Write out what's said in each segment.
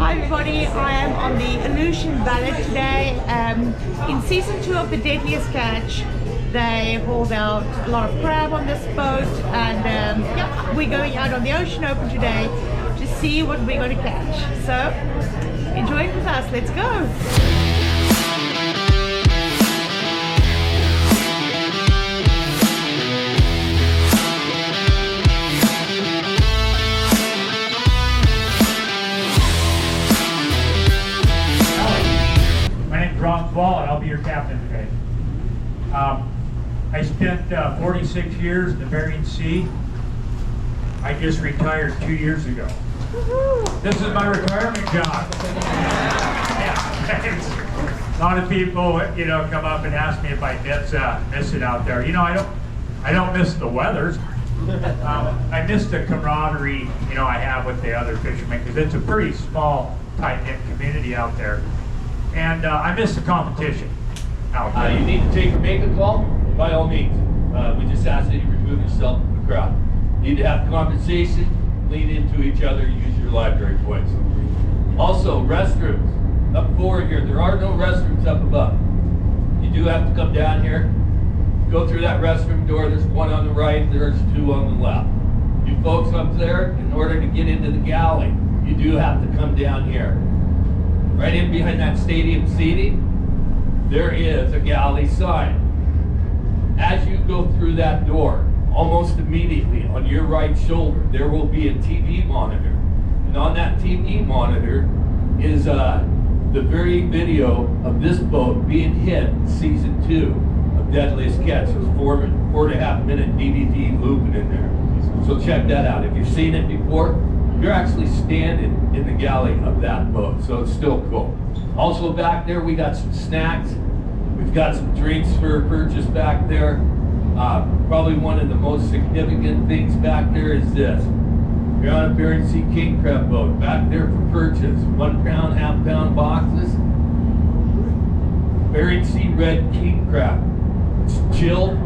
Hi everybody, I am on the Aleutian Ballad today. In season 2 of the Deadliest Catch, they hauled out a lot of crab on this boat, and yeah, we're going out on the Ocean Open today to see what we're going to catch. So enjoy it with us, let's go! Ballad, I'll be your captain today. I spent 46 years in the Bering Sea. I just retired 2 years ago. This is my retirement job. Yeah. A lot of people, come up and ask me if I miss it out there. I don't miss the weather. I miss the camaraderie, I have with the other fishermen, because it's a pretty small, tight-knit community out there. And I miss the competition out there. You need to take a makeup call, by all means. We just ask that you remove yourself from the crowd. You need to have conversation, lean into each other, use your library points. Also, restrooms up forward here. There are no restrooms up above. You do have to come down here, go through that restroom door. There's one on the right, there's two on the left. You folks up there, in order to get into the galley, you do have to come down here. Right in behind that stadium seating, there is a galley sign. As you go through that door, almost immediately on your right shoulder, there will be a TV monitor. And on that TV monitor is the very video of this boat being hit in season 2 of Deadliest Catch. There's 4.5 minute DVD looping in there. So check that out. If you've seen it before, you're actually standing in the galley of that boat, so it's still cool. Also back there, we got some snacks. We've got some drinks for purchase back there. Probably one of the most significant things back there is this. You're on a Bering Sea king crab boat. Back there for purchase, 1 pound, half-pound boxes. Bering Sea red king crab. It's chilled,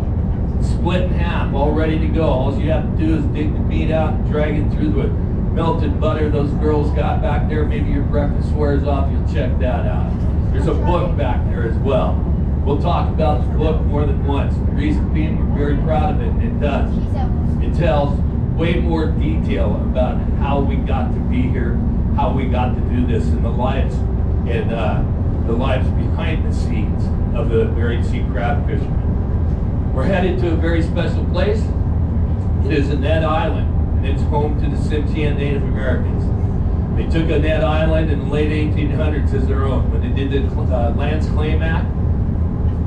split in half, all ready to go. All you have to do is dig the meat out and drag it through the melted butter those girls got back there. Maybe your breakfast wears off, you'll check that out. There's a book back there as well. We'll talk about the book more than once. The reason being, we're very proud of it, and it does. It tells way more detail about how we got to be here, how we got to do this, and the lives behind the scenes of the Bering Sea crab fishermen. We're headed to a very special place. It is Annette Island. And it's home to the Tsimshian Native Americans. They took Annette Island in the late 1800s as their own. When they did the Lands Claim Act,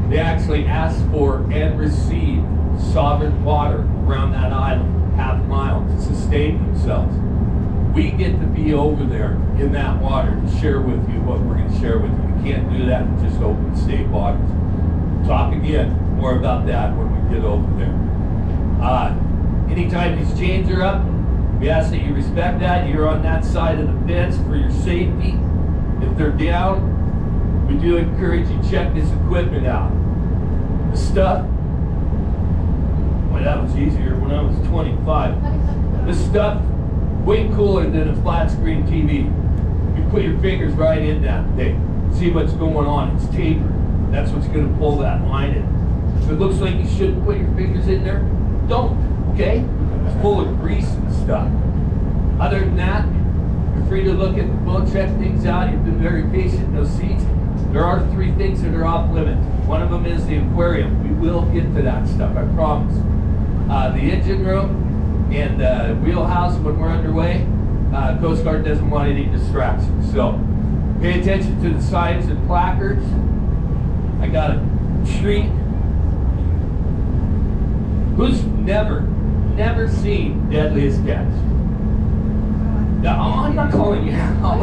they actually asked for and received sovereign water around that island, half-mile, to sustain themselves. We get to be over there in that water to share with you what we're going to share with you. We can't do that in just open state waters. Talk again more about that when we get over there. Anytime these chains are up, we ask that you respect that. You're on that side of the fence for your safety. If they're down, we do encourage you to check this equipment out. The stuff, well, that was easier when I was 25. This stuff, way cooler than a flat screen TV. You put your fingers right in that thing, see what's going on. It's tapered. That's what's going to pull that line in. If it looks like you shouldn't put your fingers in there, don't. Okay? It's full of grease and stuff. Other than that, you're free to look at the boat, check things out. You've been very patient in those seats. There are 3 things that are off limits. One of them is the aquarium. We will get to that stuff, I promise. The engine room and the wheelhouse when we're underway, Coast Guard doesn't want any distractions. So pay attention to the signs and placards. I got a treat. Who's never seen Deadliest Catch? No, I'm not calling you out.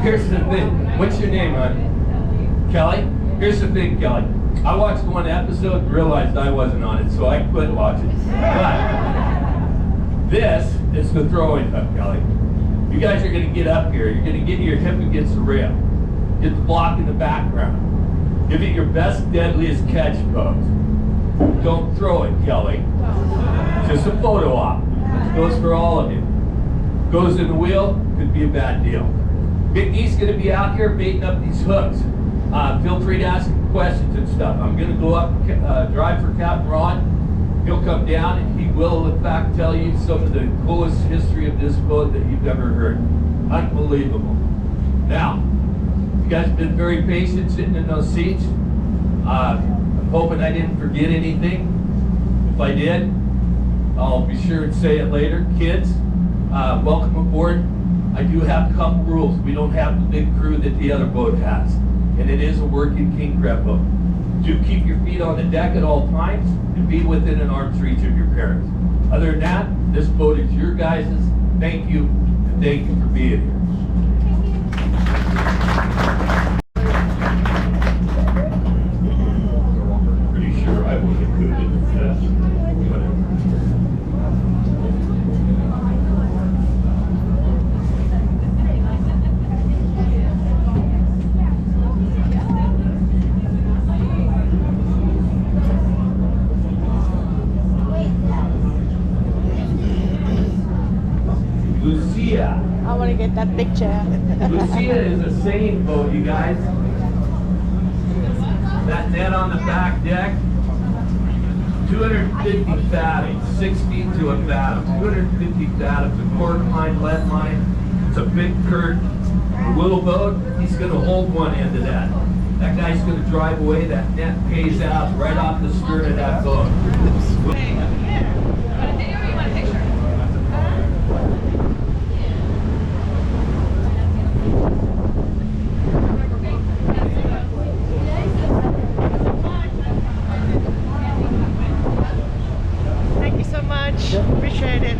Here's the thing. What's your name, hon? Kelly? Here's the thing, Kelly. I watched one episode and realized I wasn't on it, so I quit watching. But this is the throwing hook, Kelly. You guys are going to get up here. You're going to get your hip against the rail. Get the block in the background. Give it your best Deadliest Catch pose. Don't throw it, Kelly. Just a photo op. Goes for all of you. Goes in the wheel, could be a bad deal. Big D's gonna be out here baiting up these hooks. Feel free to ask questions and stuff. I'm gonna go up, drive for Captain Ron. He'll come down and he will in fact tell you some of the coolest history of this boat that you've ever heard. Unbelievable. Now, you guys have been very patient sitting in those seats. I'm hoping I didn't forget anything. If I did, I'll be sure and say it later. Kids, welcome aboard. I do have a couple rules. We don't have the big crew that the other boat has. And it is a working king crab boat. Do keep your feet on the deck at all times and be within an arm's reach of your parents. Other than that, this boat is your guys'. Thank you, and thank you for being here. Pretty sure I was included in that. Whatever. I want to get that picture. Lucia is a sailing boat, you guys. That net on the back deck, 250 fathoms, 6 feet to a fathom, 250 fathoms, a cork line, lead line. It's a big current. A little boat, he's going to hold one end of that. That guy's going to drive away, that net pays out right off the stern of that boat. Appreciate it.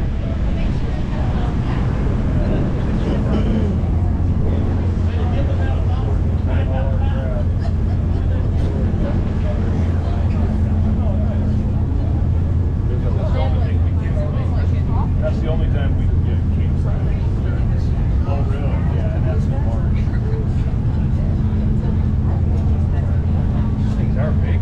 That's the only time we can get king crab. Oh, really? Yeah, and that's in March. These things are big.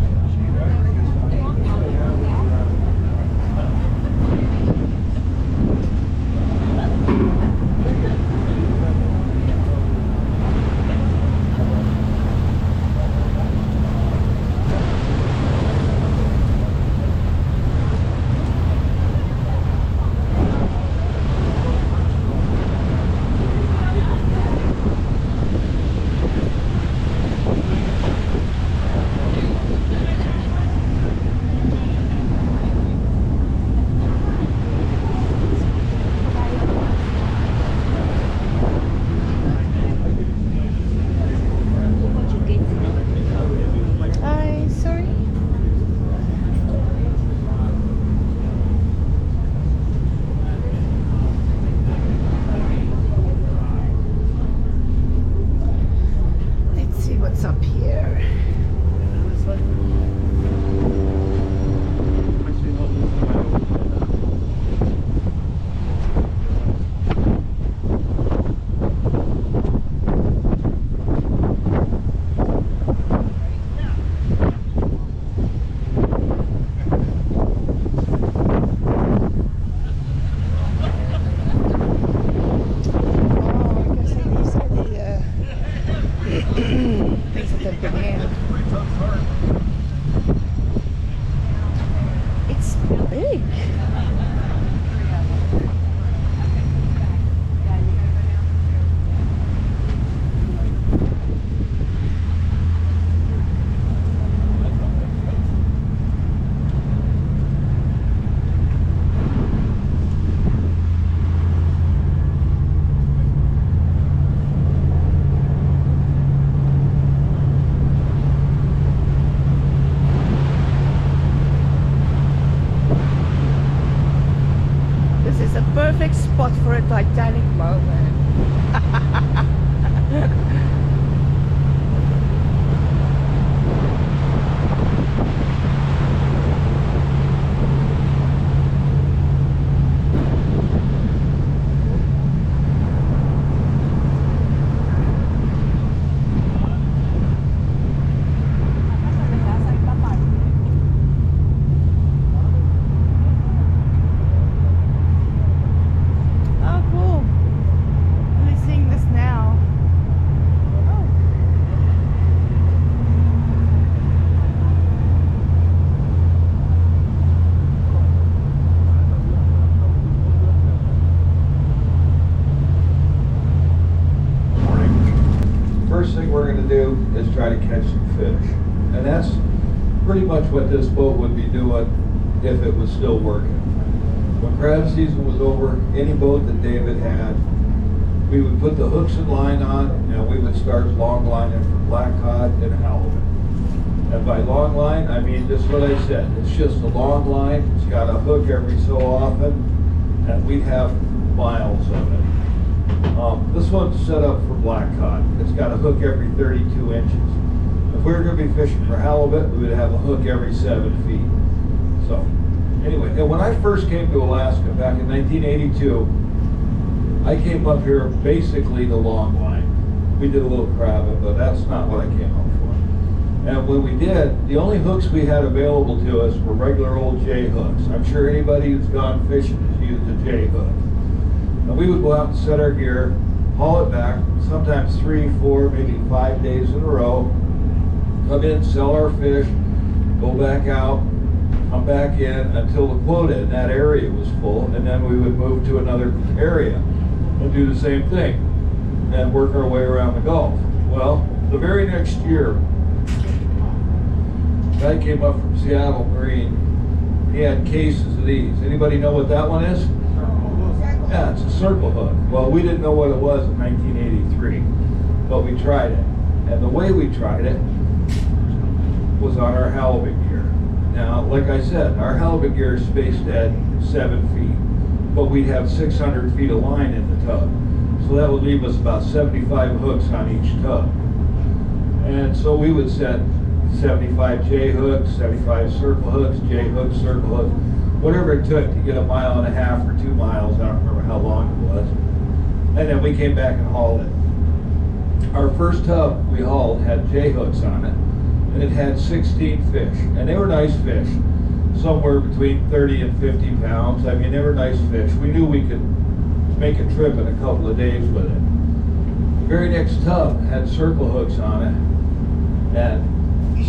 Perfect spot for a Titanic moment. try to catch some fish. And that's pretty much what this boat would be doing if it was still working. When crab season was over, any boat that David had, we would put the hooks and line on, and we would start long lining for blackcod and halibut. And by long line, I mean just what I said. It's just a long line. It's got a hook every so often, and we'd have miles of it. This one's set up for blackcod. It's got a hook every 32 inches. If we were going to be fishing for halibut, we would have a hook every 7 feet. So, anyway, and when I first came to Alaska back in 1982, I came up here basically the long line. We did a little crabbing, but that's not what I came up for. And when we did, the only hooks we had available to us were regular old J hooks. I'm sure anybody who's gone fishing has used a J hook. And we would go out and set our gear, haul it back, sometimes 3, 4, maybe 5 days in a row, come in, sell our fish, go back out, come back in until the quota in that area was full, and then we would move to another area and do the same thing and work our way around the Gulf. Well, the very next year, a guy came up from Seattle Marine. He had cases of these. Anybody know what that one is? Yeah, it's a circle hook. Well, we didn't know what it was in 1983, but we tried it. And the way we tried it was on our halibut gear. Now, like I said, our halibut gear is spaced at 7 feet, but we'd have 600 feet of line in the tub. So that would leave us about 75 hooks on each tub. And so we would set 75 J hooks, 75 circle hooks, J hooks, circle hooks, whatever it took to get 1.5 miles or 2 miles, I don't remember how long it was. And then we came back and hauled it. Our first tub we hauled had J hooks on it, and it had 16 fish, and they were nice fish, somewhere between 30 and 50 pounds. I mean, they were nice fish. We knew we could make a trip in a couple of days with it. The very next tub had circle hooks on it, and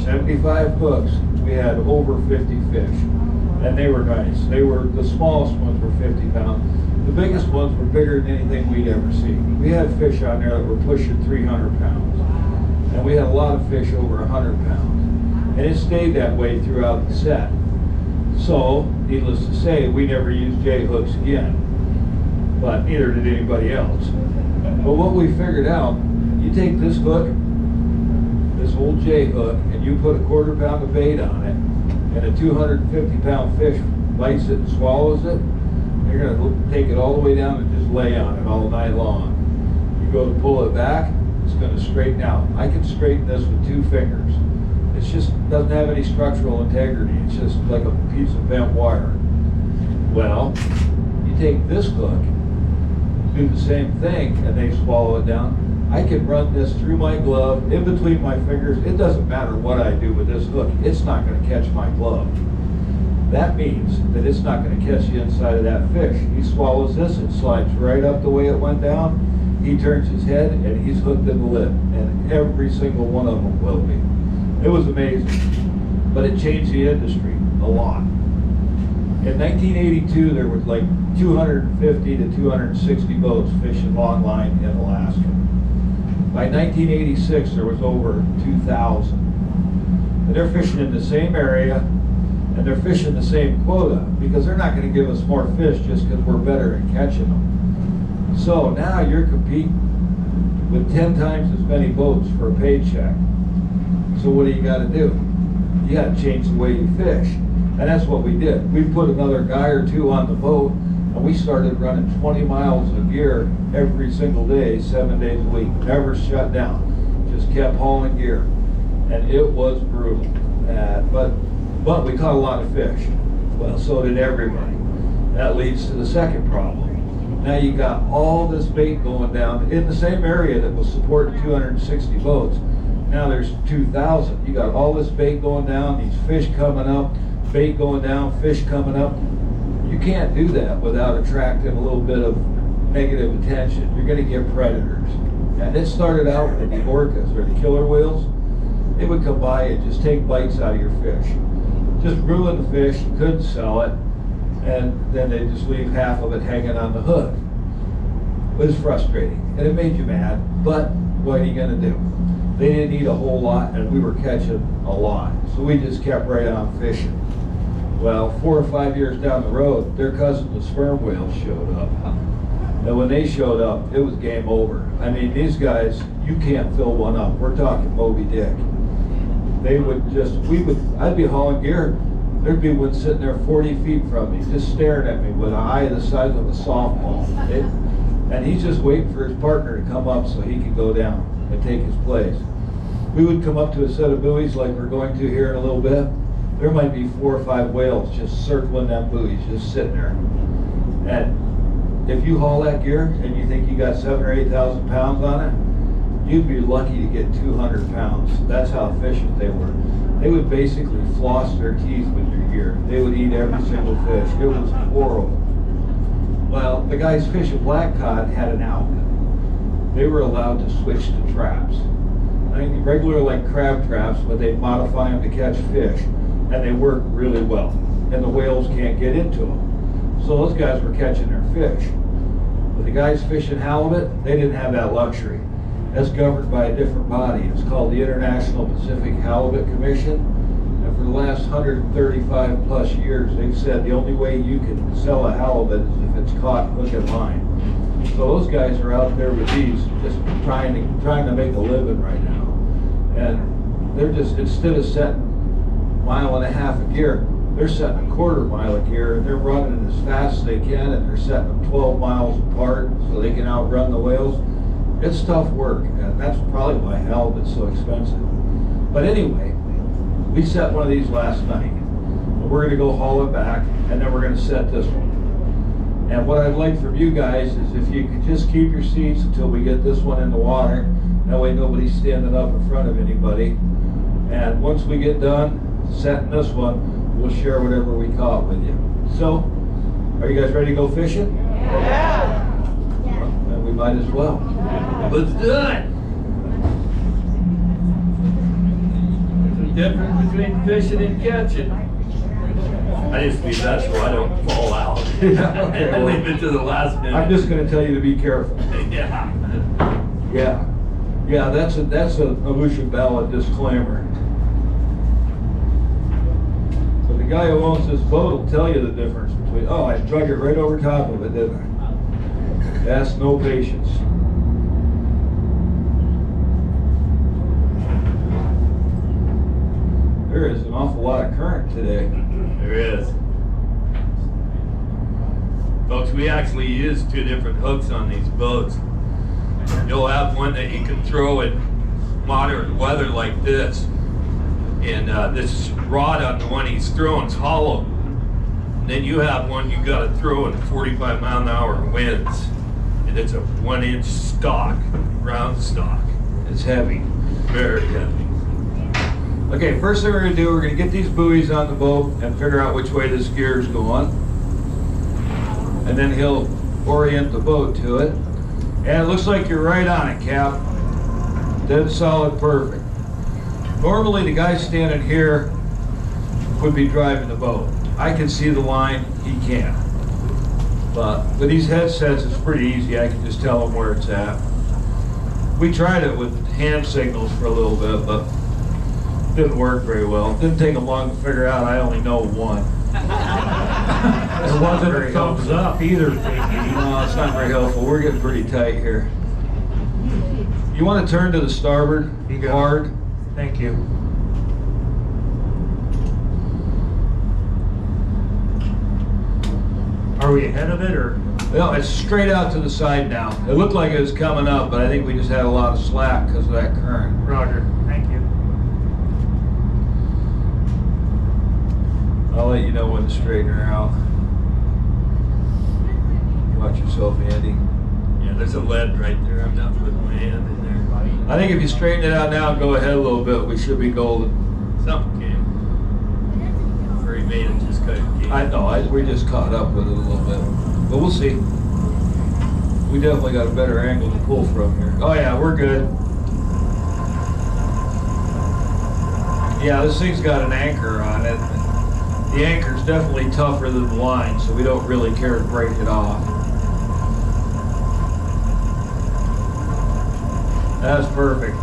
75 hooks, we had over 50 fish, and they were nice. They were, the smallest ones were 50 pounds. The biggest ones were bigger than anything we'd ever seen. We had fish on there that were pushing 300 pounds, and we had a lot of fish over 100 pounds, and it stayed that way throughout the set. So, needless to say, we never used J hooks again, but neither did anybody else. But what we figured out, you take this hook, this old J hook, and you put a 1/4 pound of bait on it, and a 250 pound fish bites it and swallows it, you're going to take it all the way down and just lay on it all night long. You go to pull it back, it's going to straighten out. I can straighten this with 2 fingers. It just doesn't have any structural integrity. It's just like a piece of bent wire. Well, you take this hook, do the same thing, and they swallow it down. I can run this through my glove, in between my fingers. It doesn't matter what I do with this hook. It's not going to catch my glove. That means that it's not going to catch the inside of that fish. He swallows this, it slides right up the way it went down. He turns his head, and he's hooked in the lip. And every single one of them will be. It was amazing. But it changed the industry a lot. In 1982, there was like 250 to 260 boats fishing long line in Alaska. By 1986, there was over 2,000. And they're fishing in the same area, and they're fishing the same quota, because they're not going to give us more fish just because we're better at catching them. So now you're competing with 10 times as many boats for a paycheck. So what do you got to do? You got to change the way you fish. And that's what we did. We put another guy or 2 on the boat, and we started running 20 miles of gear every single day, 7 days a week. Never shut down. Just kept hauling gear. And it was brutal. But we caught a lot of fish. Well, so did everybody. That leads to the second problem. Now you got all this bait going down in the same area that was supporting 260 boats. Now there's 2,000. You got all this bait going down, these fish coming up, bait going down, fish coming up. You can't do that without attracting a little bit of negative attention. You're going to get predators. And it started out with the orcas, or the killer whales. They would come by and just take bites out of your fish. Just ruin the fish, you couldn't sell it, and then they just leave half of it hanging on the hook. It was frustrating, and it made you mad, but what are you going to do? They didn't eat a whole lot, and we were catching a lot. So we just kept right on fishing. Well, 4 or 5 years down the road, their cousin, the sperm whales, showed up. And when they showed up, it was game over. I mean, these guys, you can't fill one up. We're talking Moby Dick. They would just, I'd be hauling gear. There'd be one sitting there 40 feet from me, just staring at me with an eye the size of a softball. And he's just waiting for his partner to come up so he could go down and take his place. We would come up to a set of buoys like we're going to here in a little bit. There might be 4 or 5 whales just circling that buoys, just sitting there. And if you haul that gear and you think you got 7,000 or 8,000 pounds on it, you'd be lucky to get 200 pounds. That's how efficient they were. They would basically floss their teeth with your gear. They would eat every single fish. It was horrible. Well, the guys fishing black cod had an out. They were allowed to switch to traps. I mean, regular like crab traps, but they modify them to catch fish, and they work really well. And the whales can't get into them. So those guys were catching their fish. But the guys fishing halibut, they didn't have that luxury. That's governed by a different body. It's called the International Pacific Halibut Commission. And for the last 135 plus years, they've said the only way you can sell a halibut is if it's caught hook and line. So those guys are out there with these, just trying to make a living right now. And they're just, instead of setting 1.5 miles of gear, they're setting 1/4 mile of gear, and they're running as fast as they can, and they're setting them 12 miles apart so they can outrun the whales. It's tough work, and that's probably why halibut's so expensive. But anyway, we set one of these last night. We're going to go haul it back, and then we're going to set this one. And what I'd like from you guys is if you could just keep your seats until we get this one in the water. That way nobody's standing up in front of anybody. And once we get done setting this one, we'll share whatever we caught with you. So, are you guys ready to go fishing? Yeah. Then we might as well. Let's do it. There's a difference between fishing and catching. I just leave that so I don't fall out. Yeah, okay, I leave it to the last minute. I'm just going to tell you to be careful. Yeah. Yeah, that's an Aleutian Ballad disclaimer. But the guy who owns this boat will tell you the difference between, oh, I drug it right over top of it, didn't I? That's no patience. There is an awful lot of current today. There is. Folks, we actually use 2 different hooks on these boats. You'll have one that you can throw in moderate weather like this. And this rod on the one he's throwing is hollow. And then you have one you got to throw in 45-mile-an-hour winds. And it's a 1-inch stock, round stock. It's heavy. Very heavy. Okay, first thing we're going to do, we're going to get these buoys on the boat and figure out which way this gear is going. And then he'll orient the boat to it. And it looks like you're right on it, Cap. Dead solid, perfect. Normally the guy standing here would be driving the boat. I can see the line, he can't. But with these headsets, it's pretty easy. I can just tell him where it's at. We tried it with hand signals for a little bit, but it didn't work very well. It didn't take them long to figure out I only know one. It wasn't a thumbs up either. No, it's not very helpful. We're getting pretty tight here. You want to turn to the starboard hard? Thank you. Are we ahead of it or? No, it's straight out to the side now. It looked like it was coming up, but I think we just had a lot of slack because of that current. Roger, thank you. I'll let you know when to straighten her out. Watch yourself, Andy. Yeah, there's a lead right there. I'm not putting my hand in there. I think if you straighten it out now and go ahead a little bit, we should be golden. Something came. Or he made it just kind of came. I know, we just caught up with it a little bit. But we'll see. We definitely got a better angle to pull from here. Oh yeah, we're good. Yeah, this thing's got an anchor on it. The anchor's definitely tougher than the line, so we don't really care to break it off. That's perfect.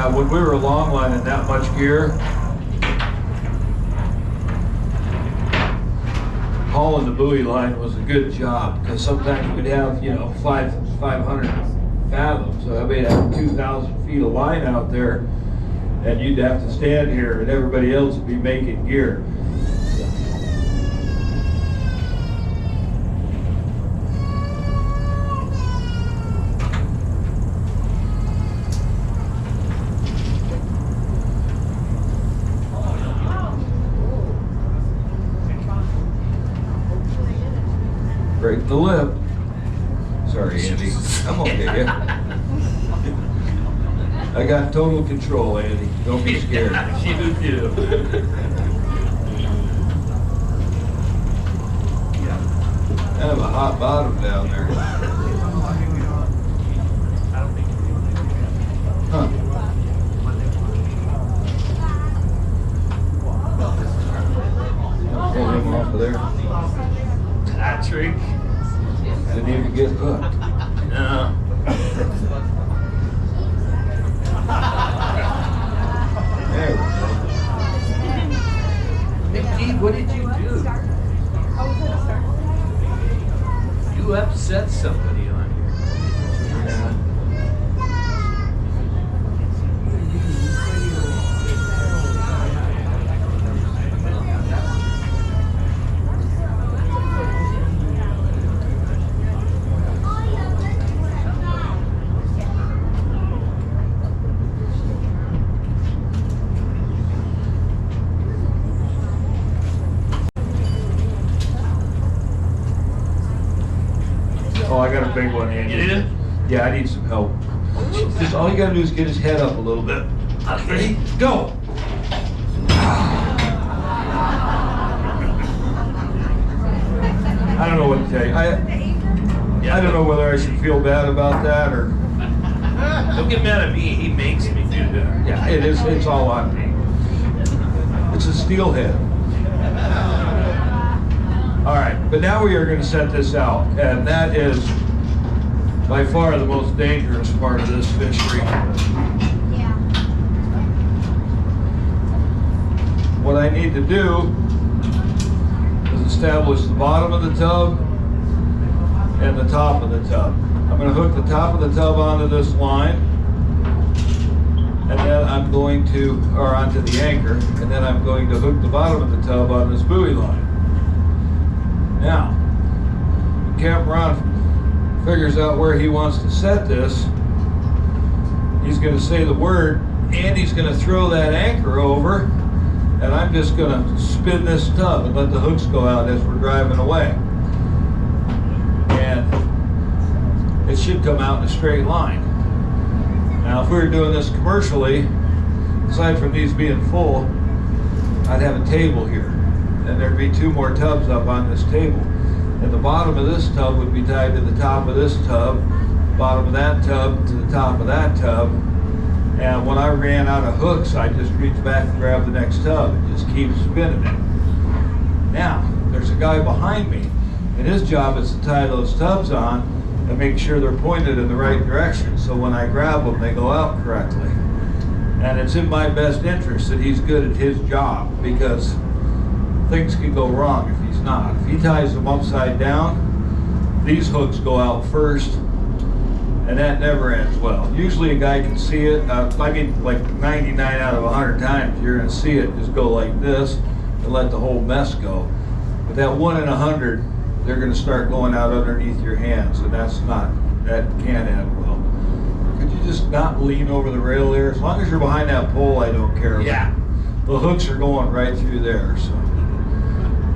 Yeah, when we were longlining that much gear, hauling the buoy line was a good job, because sometimes we'd have, you know, 500 fathoms, so I mean, have 2,000 feet of line out there, and you'd have to stand here, and everybody else would be making gear. Break the lip. Sorry, Andy. I'm okay, yeah. I got total control, Andy. Don't be scared. You do. Kind of a hot bottom down there. Huh. Pull him off of there. Patrick. Didn't even get hooked. No. There we go. Nikki, what did you do? You upset somebody on here. Yeah. Oh, I got a big one, Andy. You did? Yeah, I need some help. Just all you gotta do is get his head up a little bit. Ready? Go! I don't know what to tell you. I don't know whether I should feel bad about that or... Don't get mad at me. He makes me do that. Yeah, it is. It's all on me. It's a steelhead. All right, but now we are going to set this out, and that is by far the most dangerous part of this fishery. Yeah. What I need to do is establish the bottom of the tub and the top of the tub. I'm going to hook the top of the tub onto this line, and then I'm going to, or onto the anchor, and then I'm going to hook the bottom of the tub on this buoy line. Now, when Camp Ron figures out where he wants to set this, he's going to say the word, and he's going to throw that anchor over, and I'm just going to spin this tub and let the hooks go out as we're driving away. And it should come out in a straight line. Now, if we were doing this commercially, aside from these being full, I'd have a table here. And there'd be 2 more tubs up on this table. And the bottom of this tub would be tied to the top of this tub, bottom of that tub to the top of that tub. And when I ran out of hooks, I just reached back and grabbed the next tub and just keep spinning it. Now, there's a guy behind me, and his job is to tie those tubs on and make sure they're pointed in the right direction, so when I grab them, they go out correctly. And it's in my best interest that he's good at his job, because things can go wrong if he's not. If he ties them upside down, these hooks go out first, and that never ends well. Usually a guy can see it, I mean like 99 out of 100 times you're going to see it just go like this and let the whole mess go. But that 1 in 100, they're going to start going out underneath your hands, and that can't end well. Could you just not lean over the rail there? As long as you're behind that pole, I don't care. Yeah. The hooks are going right through there, so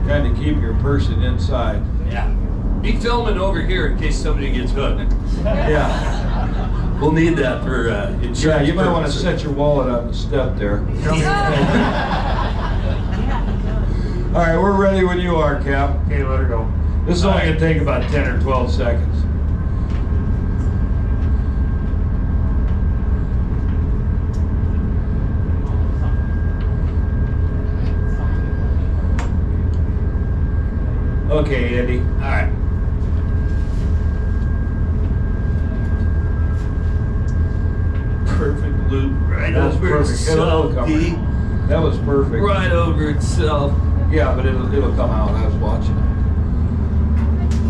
trying to keep your person inside. Yeah. Be filming over here in case somebody gets hooked. Yeah. We'll need that for insurance. Yeah, you might want to purposes. set your wallet on the step there. All right, we're ready when you are, Cap. Okay, let her go. This is only going to take about 10 or 12 seconds. Okay, Andy. All right. Perfect loop right That was over perfect. It'll itself, come. D. That was perfect. Right over itself. Yeah, but it'll come out. I was watching it.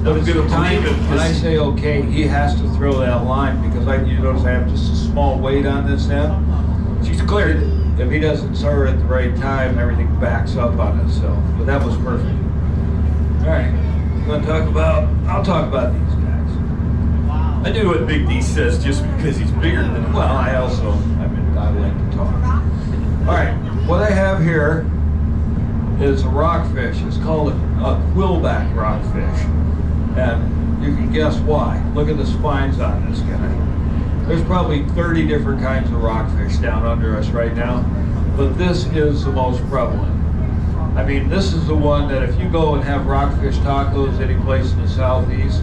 But it's the time when I say okay, he has to throw that line because you notice I have just a small weight on this end. She's cleared. If he doesn't start at the right time, everything backs up on itself. But that was perfect. All right, you want to talk about? I'll talk about these guys. I do what Big D says just because he's bigger than him. Well, I like to talk. All right, what I have here is a rockfish. It's called a quillback rockfish. And you can guess why. Look at the spines on this guy. There's probably 30 different kinds of rockfish down under us right now, but this is the most prevalent. I mean, this is the one that if you go and have rockfish tacos any place in the southeast,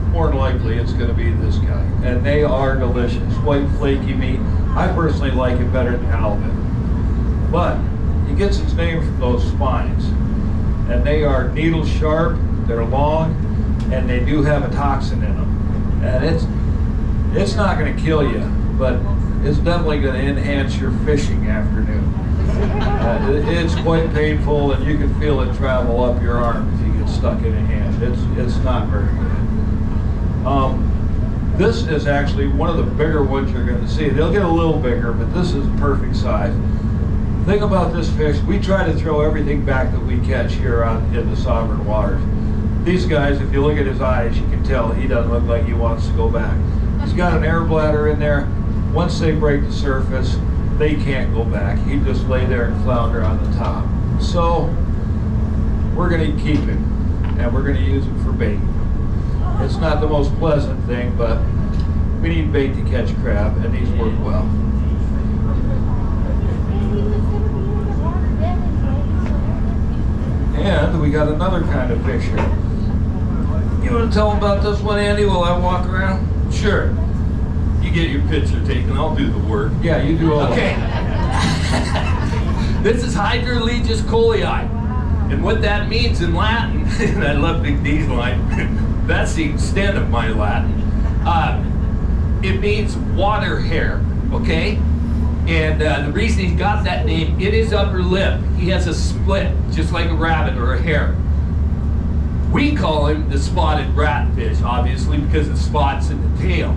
more than likely it's going to be this guy. And they are delicious. White flaky meat. I personally like it better than halibut. But he gets its name from those spines. And they are needle sharp, they're long, and they do have a toxin in them. And it's not going to kill you, but it's definitely going to enhance your fishing afternoon. It's quite painful, and you can feel it travel up your arm if you get stuck in a hand. It's not very good. This is actually one of the bigger ones you're going to see. They'll get a little bigger, but this is perfect size. Thing about this fish, we try to throw everything back that we catch here in the sovereign waters. These guys, if you look at his eyes, you can tell he doesn't look like he wants to go back. He's got an air bladder in there. Once they break the surface, they can't go back. He just lay there and flounder on the top. So we're going to keep him, and we're going to use him for bait. It's not the most pleasant thing, but we need bait to catch crab, and these work well. And we got another kind of fish here. You want to tell them about this one, Andy, while I walk around? Sure. You get your picture taken, I'll do the work. Yeah, you do all Okay. This is Hydrologus colii. And what that means in Latin, and I love Big D's line, that's the extent of my Latin. It means water hare, okay? And the reason he's got that name, in his upper lip, he has a split, just like a rabbit or a hare. We call him the spotted ratfish, obviously, because of the spots in the tail.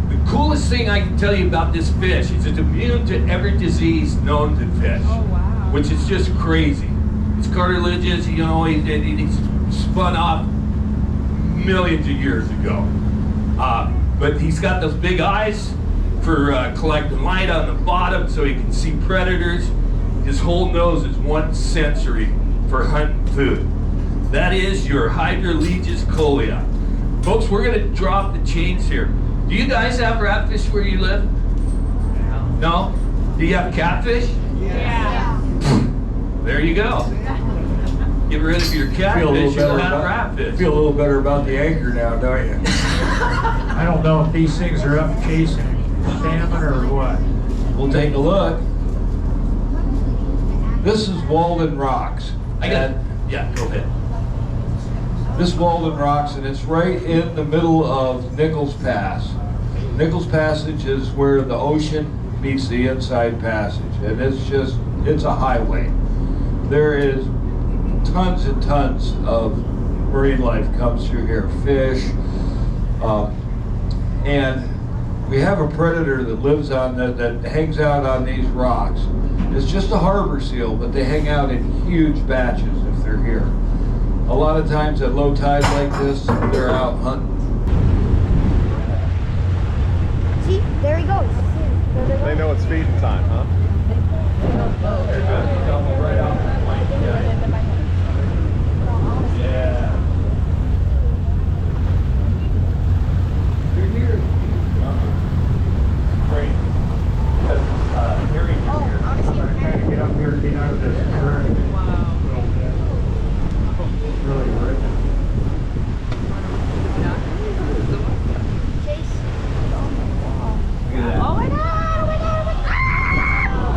The coolest thing I can tell you about this fish is it's immune to every disease known to fish, which is just crazy. It's cartilaginous, you know, he's spun off millions of years ago. But he's got those big eyes for collecting light on the bottom so he can see predators. His whole nose is one sensory for hunting food. That is your Hydrologus colii. Folks, we're going to drop the chains here. Do you guys have ratfish where you live? No? Do you have catfish? Yeah. There you go. Get rid of your catfish, you'll have ratfish. Feel a little better about the anchor now, don't you? I don't know if these things are up chasing salmon or what. We'll take a look. This is Walden Rocks. Yeah, go ahead. This Walden Rocks, and it's right in the middle of Nichols Pass. Nichols Passage is where the ocean meets the inside passage, and it's a highway. There is tons and tons of marine life comes through here, fish, and we have a predator that lives on that hangs out on these rocks. It's just a harbor seal, but they hang out in huge batches if they're here. A lot of times at low tide like this, they're out hunting. See, there he goes. They know it's feeding time, huh? Yeah. They're here. Great. Because Harry here, I'm trying to get up here to get out of this current. Really rich. Chase. Oh my god, oh my god, oh my god.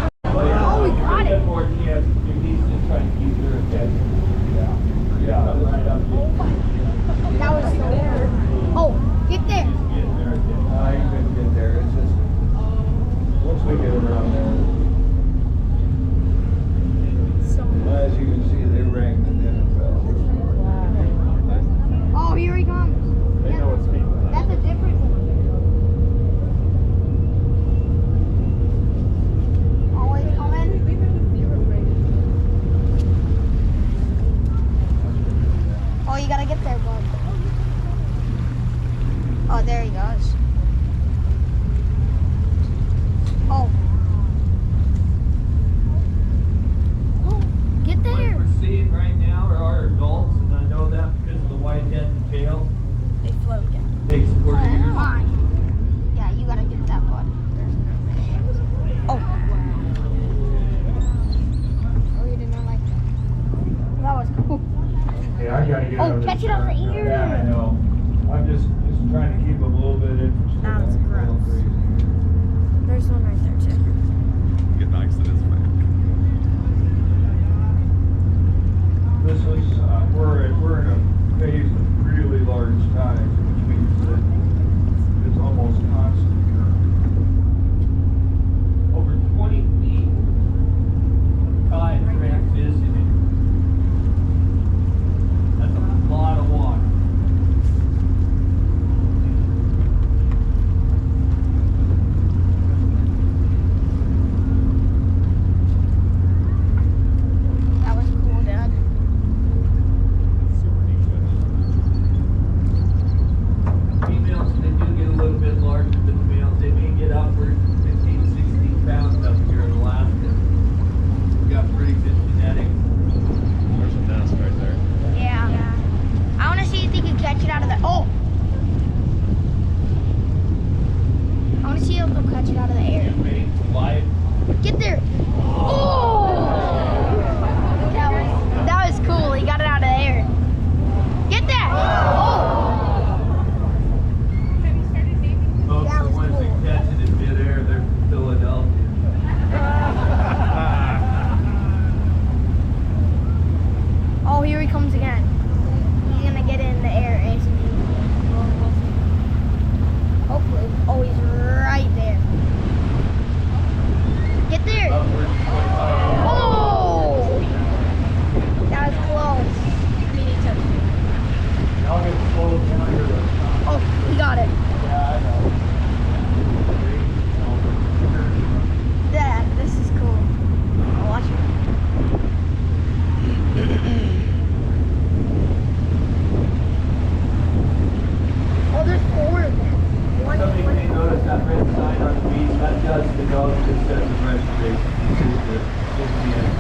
That red sign on the beach, that does the dog consent of reservation. This is the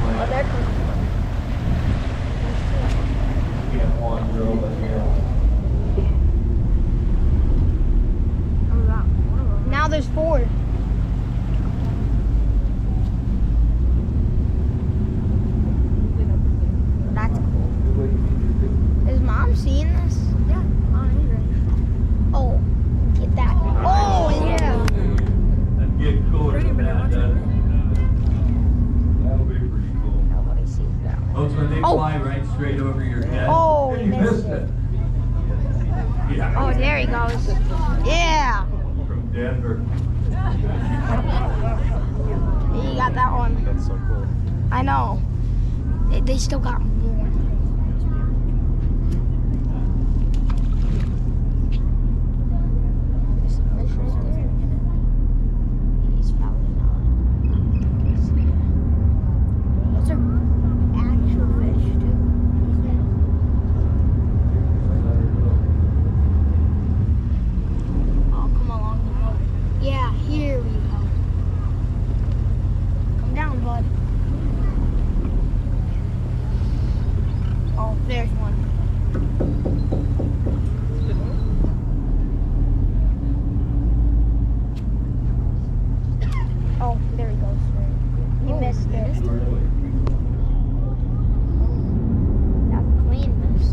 plan. Can't wander over here. Now there's 4. That's cool. Is Mom seeing this? Yeah, Mom is right. Oh, get that. Oh, yeah. That'd get cooler than that, doesn't it? That'll be pretty cool. Nobody sees that one. Folks, when they Oh. fly right straight over your head. Oh, you he missed it. Yeah. Oh, there he goes. Yeah. From Denver. You got that one. That's so cool. I know. They still got more. He's probably not. Those are actual fish, too. Oh, come along the boat. Yeah, here we go. Come down, bud. Oh, there's one. Oh, there he goes. You missed it. That's clean miss.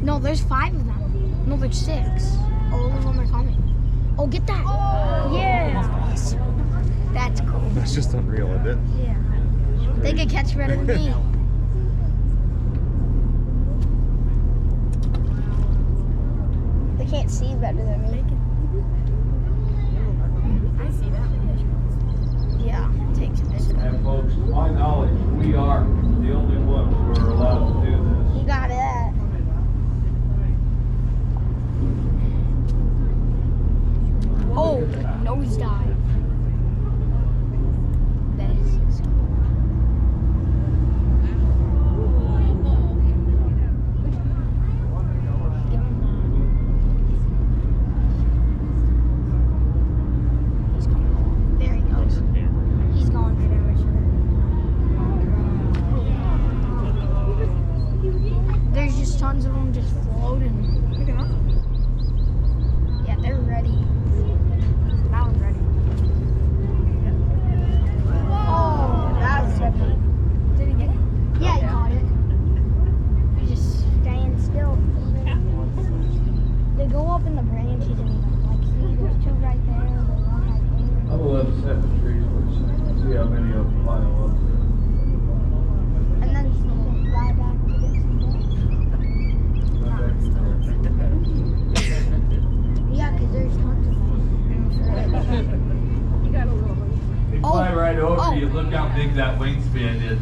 No, there's 5 of them. No, there's 6. All of them are coming. Oh, get that. Yeah. That's cool. That's just unreal, isn't it? Yeah. They could catch better than me. They can't see better than me. I see that. Yeah, it takes this. And folks, to my knowledge, we are the only ones who are allowed to do this. You got it. Oh, nosedive. That is cool. Give him that. He's coming along. There he goes. He's going for damage. There's just tons of them just floating. Look at that. Yeah, they're ready. That one's ready. Oh, that was tricky. Did he get it? Yeah, he caught it. He's just staying still. They go up in the branches and like see there's 2 right there. There's one right there. I'm gonna let them set the trees for a second, see how many of them pile up there. And then fly back to get some more. Yeah, because there's tons of them. They fly Oh. right over Oh. you. Look how big that wingspan is.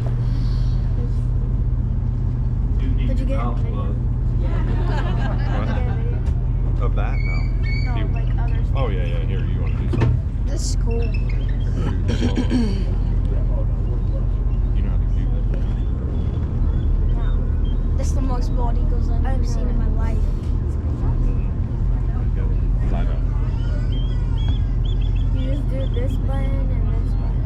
Did you get it? What? Of that? No. No, You- like others. Oh, yeah, yeah. Here, you want to do something? This is cool. You know how to do that. This is the most bald eagles I've ever seen in my life. I know. You just do this button and this button.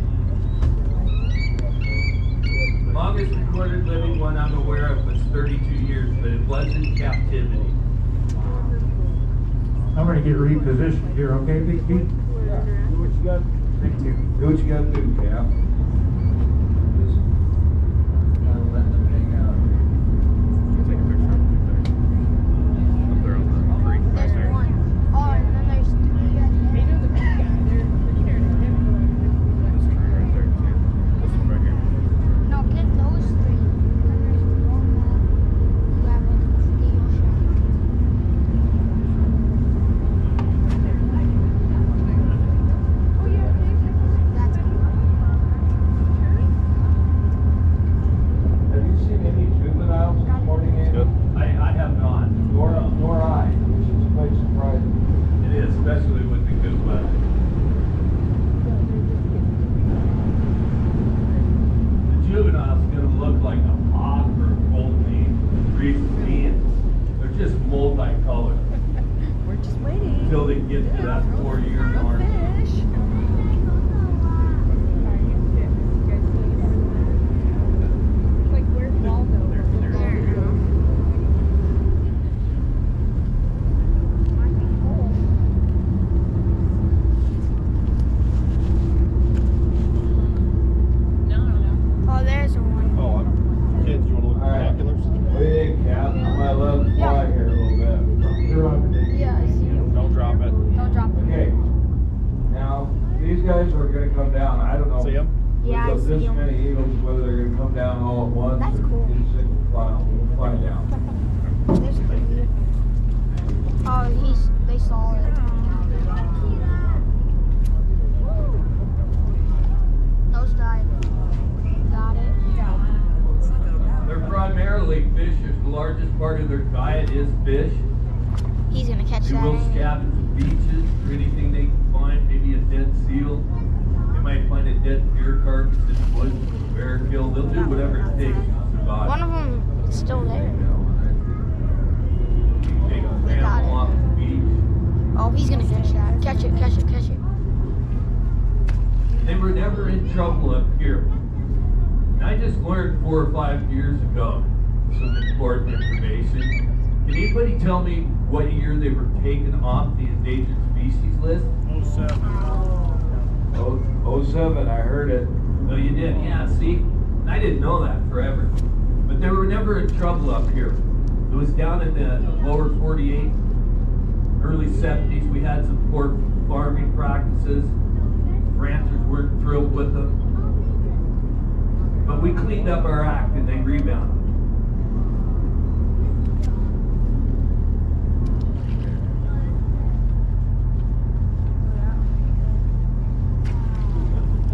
Longest recorded living one I'm aware of was 32 years, but it was in captivity. I'm gonna get repositioned here, okay, Big Pete? Do what you got. Thank you. Do what you gotta do, Cap. Just not letting them hang out. Take a picture of it there. Up there on the tree. Right There's there. one. Oh, and then there's 3 right there. This tree right there, too. This one right here. No, get those 3. And then there's one more. You have like a steel shot. That's cool. largest part of their diet is fish. He's gonna catch They will that. scavenge the beaches for anything they can find, maybe a dead seal. They might find a dead deer carcass in the woods, a bear kill. They'll do whatever it takes to survive. One of them is still there. Take a He got animal it. off the beach. Oh, he's gonna catch that. Catch it, catch it, catch it. They were never in trouble up here. And I just learned 4 or 5 years ago some important information. Can anybody tell me what year they were taken off the endangered species list? 07. Oh, 07, I heard it. Oh, you did? Yeah, see? I didn't know that forever. But they were never in trouble up here. It was down in the lower 48, early 70s. We had some poor farming practices. Ranchers weren't thrilled with them. But we cleaned up our act and they rebounded.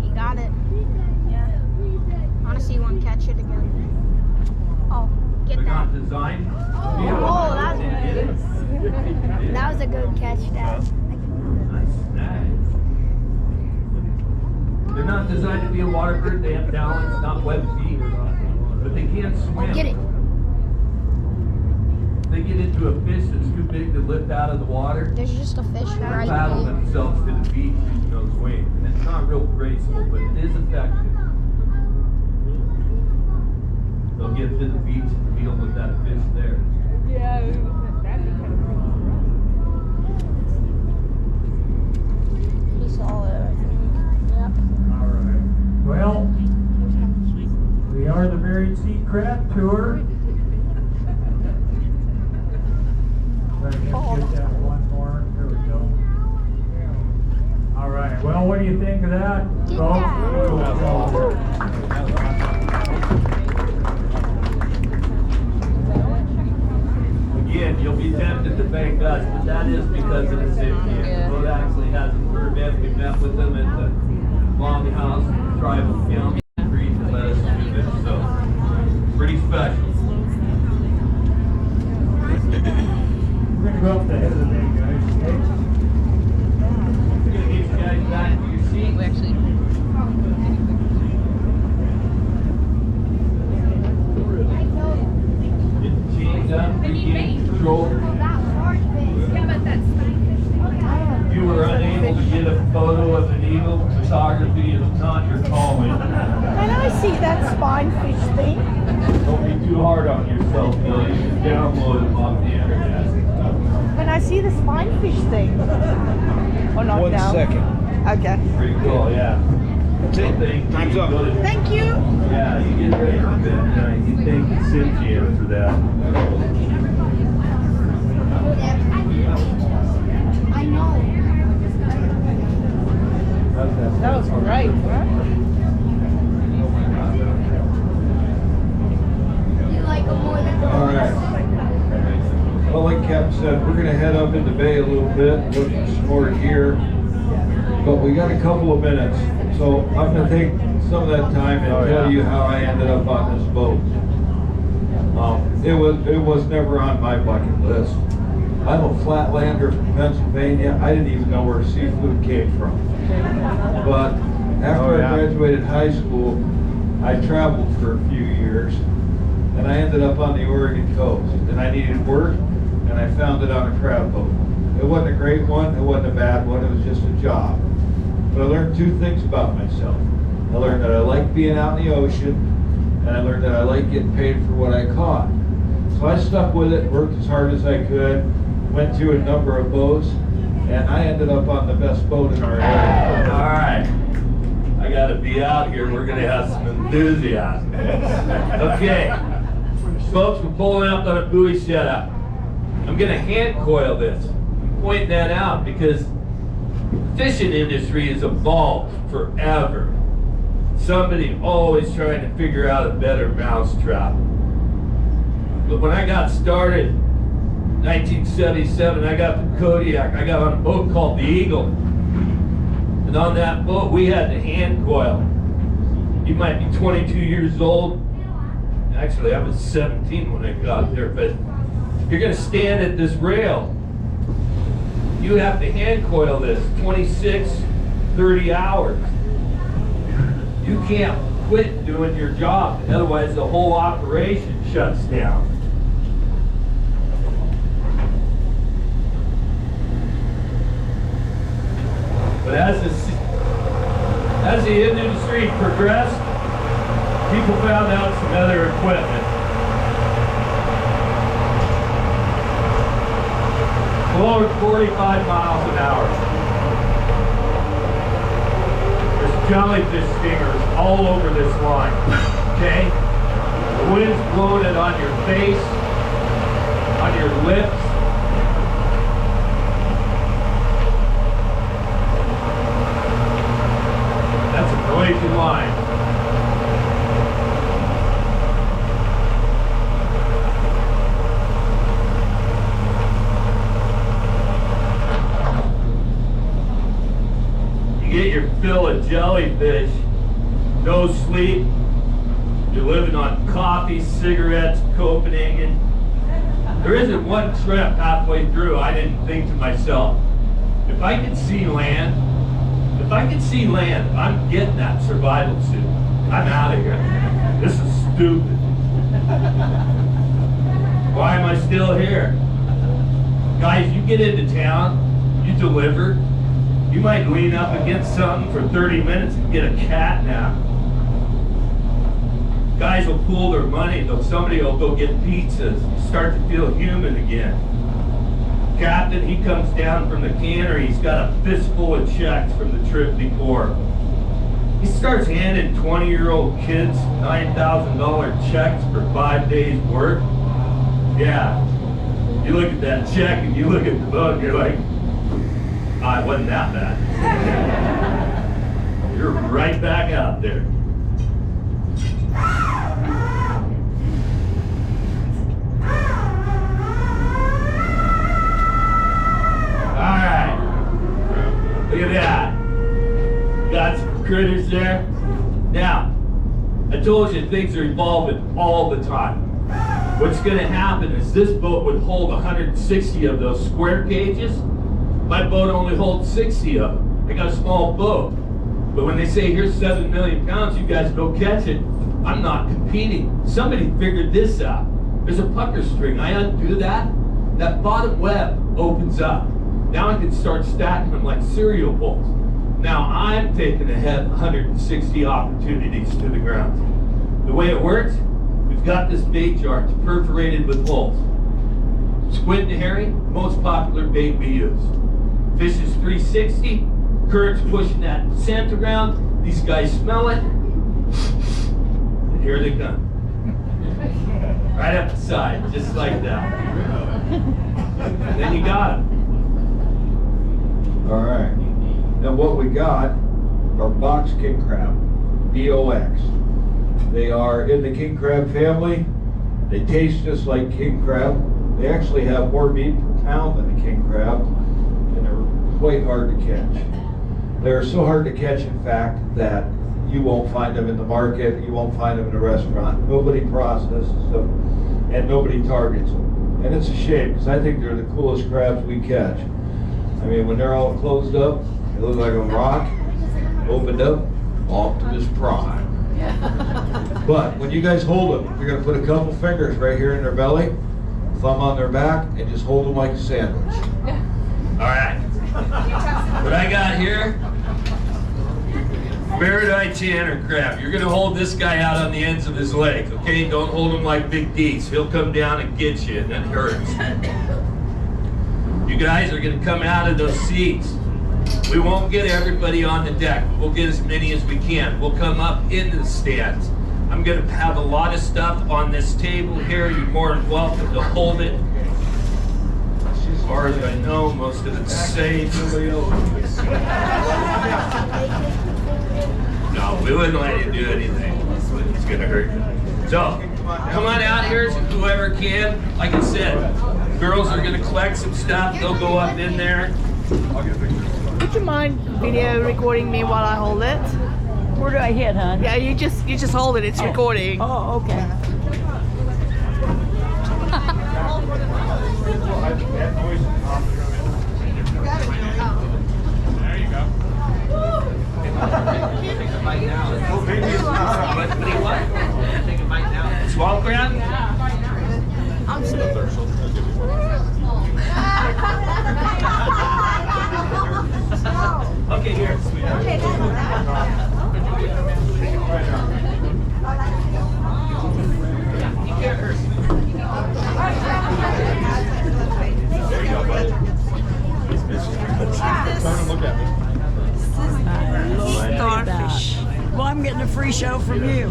He got it. Yeah. I wanna see one catch it again. Oh, get They're that. not designed. Oh, that was a good catch, Dad. Nice snag. They're not designed to be a water bird. They have talons, not webbed feet. But they can't swim. Get it. They get into a fish that's too big to lift out of the water. There's just a fish right Paddle here. themselves to the beach using those wings. And it's not real graceful, but it is effective. They'll get to the beach and deal with that fish there. Yeah, that'd be kind of He saw it, I think. Yep. All right. Well, we are the Bering Sea Crab Tour. Let me just get that one more. There we go. All right. Well, what do you think of that, Get folks? Again, you'll be tempted to thank us, but that is because of the safety. The boat actually has a permit. We met with them at the Longhouse Tribal County. Agreed to let us do this, so pretty special. We're going to go up the head of the day, guys. Okay? We're gonna get you guys back to your seats. We actually Get the chains up, regain control. You were unable to get a photo of an eagle. Photography is not your calling. Can I see that spine fish thing? Don't be too hard on yourself, Bill. You can download them off the internet. Can I see the spine fish thing? Or not 1 now? second. Okay. Pretty cool, yeah. That's it. Time's up. Thank you. Yeah, you get ready for bed tonight. You thank Cynthia for that. I know. That was great, right? You like them more than All right. Well, like Captain said, we're gonna head up in the bay a little bit, look for some more gear. But we got a couple of minutes, so I'm gonna take some of that time and tell you how I ended up on this boat. It was never on my bucket list. I'm a flatlander from Pennsylvania. I didn't even know where seafood came from. But after I graduated high school, I traveled for a few years, and I ended up on the Oregon coast. And I needed work, and I found it on a crab boat. It wasn't a great one, it wasn't a bad one, it was just a job. But I learned 2 things about myself. I learned that I like being out in the ocean, and I learned that I like getting paid for what I caught. So I stuck with it, worked as hard as I could, went to a number of boats, and I ended up on the best boat in our area. All right. I gotta be out here. We're gonna have some enthusiasm. Okay. Folks, we're pulling up on a buoy setup. I'm gonna hand coil this. I'm pointing that out because the fishing industry has evolved forever. Somebody always trying to figure out a better mousetrap. But when I got started, 1977, I got the Kodiak. I got on a boat called the Eagle. And on that boat, we had to hand coil. You might be 22 years old. And Actually, I was 17 when I got there, but you're gonna stand at this rail. You have to hand coil this 26, 30 hours. You can't quit doing your job, otherwise the whole operation shuts down. But as the industry progressed, people found out some other equipment. Below 45 miles an hour. There's jellyfish stingers all over this line, okay? The wind's blowing it on your face, on your lips. That's a noisy line. Get your fill of jellyfish, no sleep, you're living on coffee, cigarettes, Copenhagen. There isn't one trip halfway through I didn't think to myself, if I could see land, I'm getting that survival suit. I'm out of here. This is stupid. Why am I still here? Guys, you get into town, you deliver, you might lean up against something for 30 minutes and get a cat nap. Guys will pool their money, somebody will go get pizzas, start to feel human again. Captain, he comes down from the canner, he's got a fistful of checks from the trip before. He starts handing 20-year-old kids $9,000 checks for 5 days' work. Yeah, you look at that check and you look at the book, you're like, it wasn't that bad. You're right back out there. Alright. Look at that. Got some critters there. Now, I told you things are evolving all the time. What's going to happen is this boat would hold 160 of those square cages. My boat only holds 60 of them. I got a small boat. But when they say, here's 7 million pounds, you guys go catch it, I'm not competing. Somebody figured this out. There's a pucker string. I undo that, that bottom web opens up. Now I can start stacking them like cereal bowls. Now I'm taking ahead 160 opportunities to the ground. The way it works, we've got this bait jar. It's perforated with holes. Squid and herring, most popular bait we use. Fish is 360, current's pushing that sand around, these guys smell it, and here they come. Right up the side, just like that. And then you got them. All right. Now what we got are box king crab, BOX. They are in the king crab family. They taste just like king crab. They actually have more meat per pound than the king crab. Quite hard to catch. They're so hard to catch, in fact, that you won't find them in the market, you won't find them in a restaurant. Nobody processes them, and nobody targets them. And it's a shame, because I think they're the coolest crabs we catch. I mean, when they're all closed up, they look like a rock, opened up, Optimus Prime. But when you guys hold them, you're going to put a couple fingers right here in their belly, thumb on their back, and just hold them like a sandwich. All right. What I got here, Paradise Tanner crab. You're gonna hold this guy out on the ends of his legs, okay? Don't hold him like Big D's. He'll come down and get you, and that hurts. You guys are gonna come out of those seats. We won't get everybody on the deck. We'll get as many as we can. We'll come up into the stands. I'm gonna have a lot of stuff on this table here. You're more than welcome to hold it. As far as I know, most of it's safe. No, we wouldn't let you do anything. It's gonna hurt you. So, come on out here, whoever can. Like I said, girls are gonna collect some stuff. They'll go up in there. Would you mind video recording me while I hold it? Where do I hit, hon? Yeah, you just hold it. It's recording. Oh, okay. Starfish. Well, I'm getting a free show from you.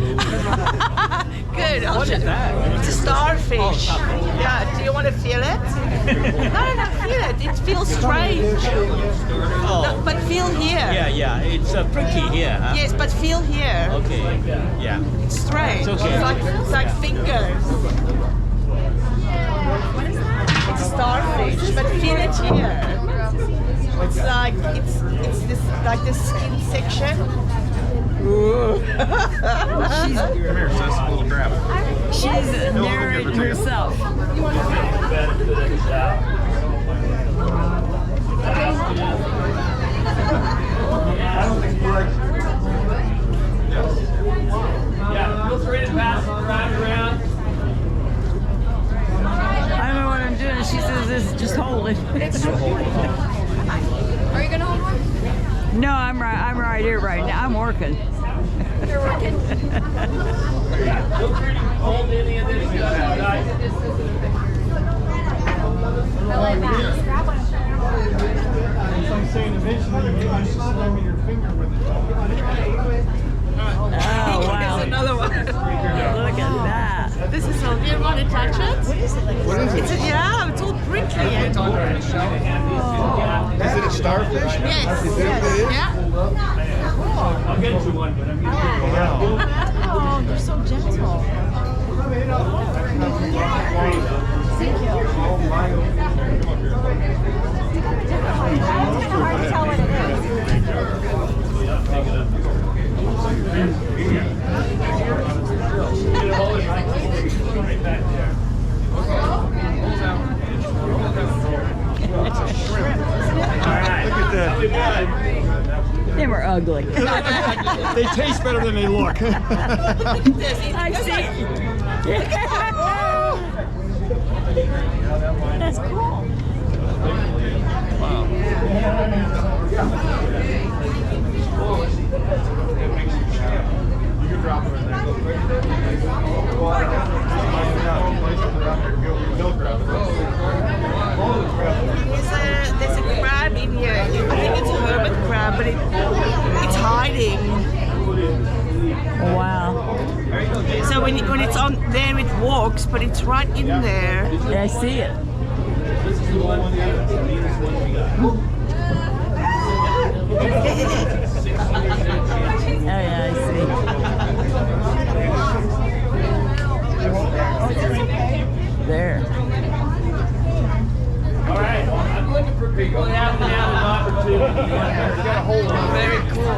Good. What is that? It's a starfish. Yeah. Do you want to feel it? No, feel it. It feels strange. No, but feel here. Yeah, it's pricky here, huh? Yes, but feel here. Okay, yeah. It's strange. It's okay. It's like fingers. It's starfish, but feel it here. It's like it's this like the skin section. She's narrating herself. Yeah, feel free to pass it around. I don't know what I'm doing. She says this, just hold it. Are you gonna hold one? No, I'm right here right now. I'm working. You're working. Feel free to hold any of this stuff, guys. Just grab one. So I'm saying eventually you get used to slamming your finger with it. Oh, wow. Here's another one. Look at that. This is all. Do you want to touch it? What is it? What is it? It's all prickly. Is it a starfish? Yes. Is that what it is? Yeah. I'll get you one, but I'm getting Oh, you're so gentle. Hard to tell what it is. They were ugly. They taste better than they look. I see. That's cool. You can drop them in there. There's a crab in here. I think it's a hermit crab, but it's hiding. Wow. So when it's on there, it walks, but it's right in there. Yeah, I see it. Oh yeah, I see. There. All right, I'm looking for people that haven't had an opportunity. Very cool.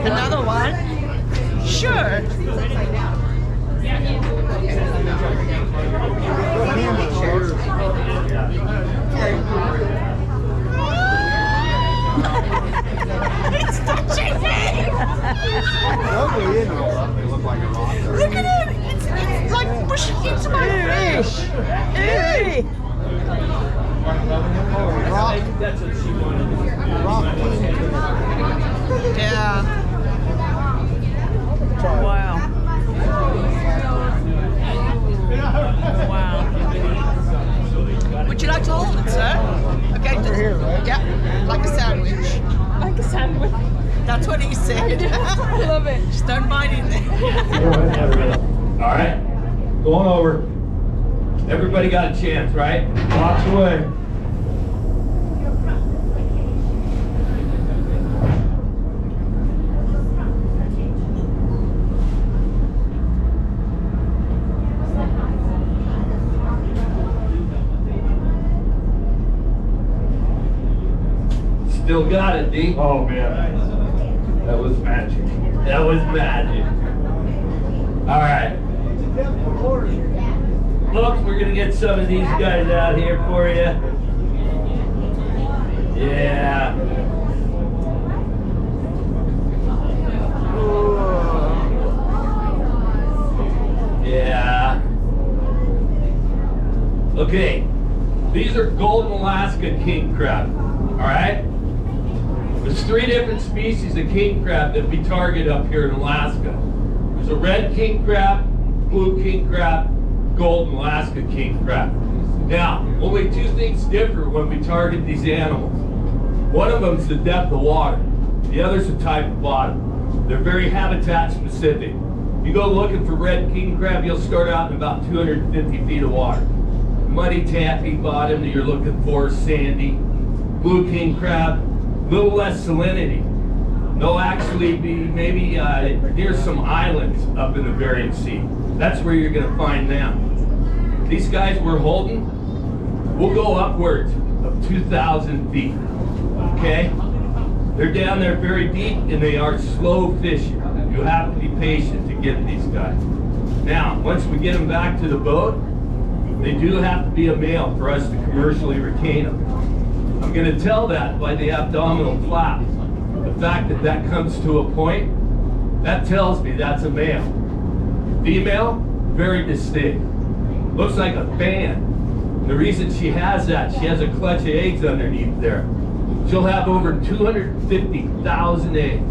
Another one? Sure. It's touching me! Look at it! It's like pushing into my face! Hey! That's what she wanted. Yeah. Wow. Wow. Would you like to hold it, sir? Okay. Here, right? Yeah, like a sandwich. Like a sandwich. That's what he said. I love it. Just don't bite in there. All right, Going over. everybody got a chance, right? Walks away. Still got it, D. Oh man, that was magic. That was magic. All right. Look, we're gonna get some of these guys out here for you. Yeah. Yeah. Okay. These are golden Alaska king crab. All right? There's 3 different species of king crab that we target up here in Alaska. There's a red king crab, blue king crab, golden Alaska king crab. Now, only 2 things differ when we target these animals. One of them is the depth of water. The other's the type of bottom. They're very habitat specific. You go looking for red king crab, you'll start out in about 250 feet of water. Muddy, tappy bottom that you're looking for, sandy. Blue king crab, a little less salinity. They'll actually be maybe near some islands up in the Bering Sea. That's where you're going to find them. These guys we're holding will go upwards of 2,000 feet. Okay? They're down there very deep and they are slow fishing. You have to be patient to get these guys. Now, once we get them back to the boat, they do have to be a male for us to commercially retain them. I'm going to tell that by the abdominal flap. The fact that that comes to a point, that tells me that's a male. Female, very distinct. Looks like a fan. The reason she has that, she has a clutch of eggs underneath there. She'll have over 250,000 eggs.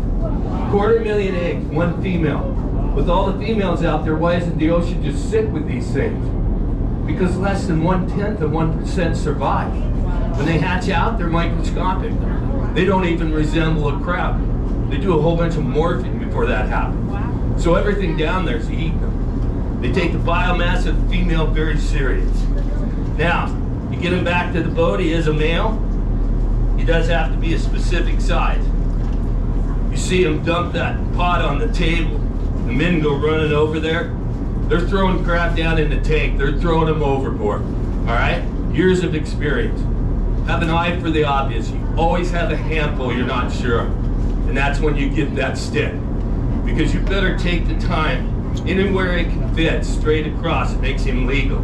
250,000 eggs, one female. With all the females out there, why isn't the ocean just sick with these things? Because less than 1/10 of 1% survive. When they hatch out, they're microscopic. They don't even resemble a crab. They do a whole bunch of morphing before that happens. So everything down there is eating them. They take the biomass of the female very serious. Now, you get him back to the boat, he is a male. He does have to be a specific size. You see him dump that pot on the table. The men go running over there. They're throwing crab down in the tank. They're throwing them overboard. All right? Years of experience. Have an eye for the obvious. You always have a handful you're not sure of. And that's when you get that stick. Because you better take the time. Anywhere it can fit straight across, it makes him legal.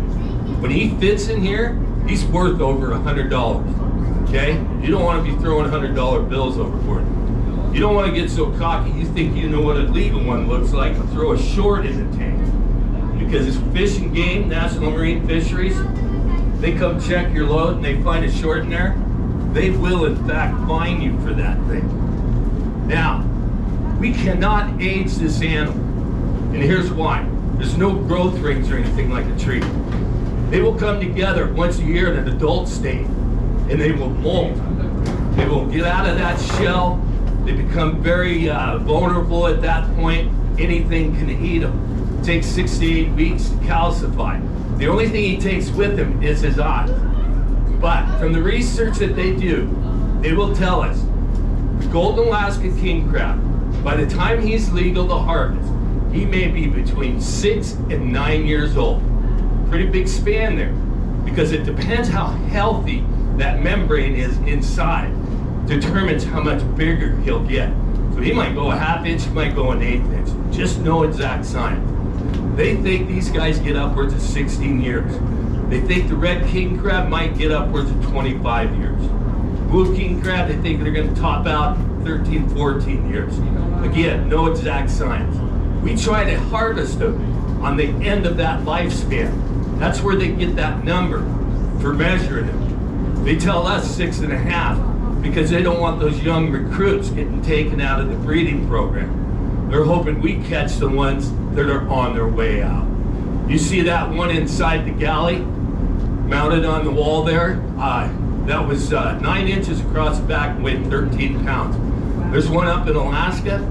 When he fits in here, he's worth over $100. Okay? You don't want to be throwing $100 bills overboard. You don't want to get so cocky you think you know what a legal one looks like and throw a short in the tank. Because it's Fish and Game, National Marine Fisheries, they come check your load and they find a short in there, they will in fact fine you for that thing. Now, we cannot age this animal. And here's why. There's no growth rings or anything like a tree. They will come together once a year in an adult state and they will molt. They will get out of that shell. They become very vulnerable at that point. Anything can eat them. It takes 6 to 8 weeks to calcify. The only thing he takes with him is his eyes. But from the research that they do, they will tell us the golden Alaska king crab, by the time he's legal to harvest, he may be between 6 and 9 years old. Pretty big span there, because it depends how healthy that membrane is inside, determines how much bigger he'll get. So he might go a ½ inch, he might go an 1/8 inch. Just no exact science. They think these guys get upwards of 16 years. They think the red king crab might get upwards of 25 years. Blue king crab, they think they're going to top out 13, 14 years. Again, no exact science. We try to harvest them on the end of that lifespan. That's where they get that number for measuring them. They tell us 6.5 because they don't want those young recruits getting taken out of the breeding program. They're hoping we catch the ones that are on their way out. You see that one inside the galley, mounted on the wall there? That was 9 inches across the back and weighed 13 pounds. There's one up in Alaska,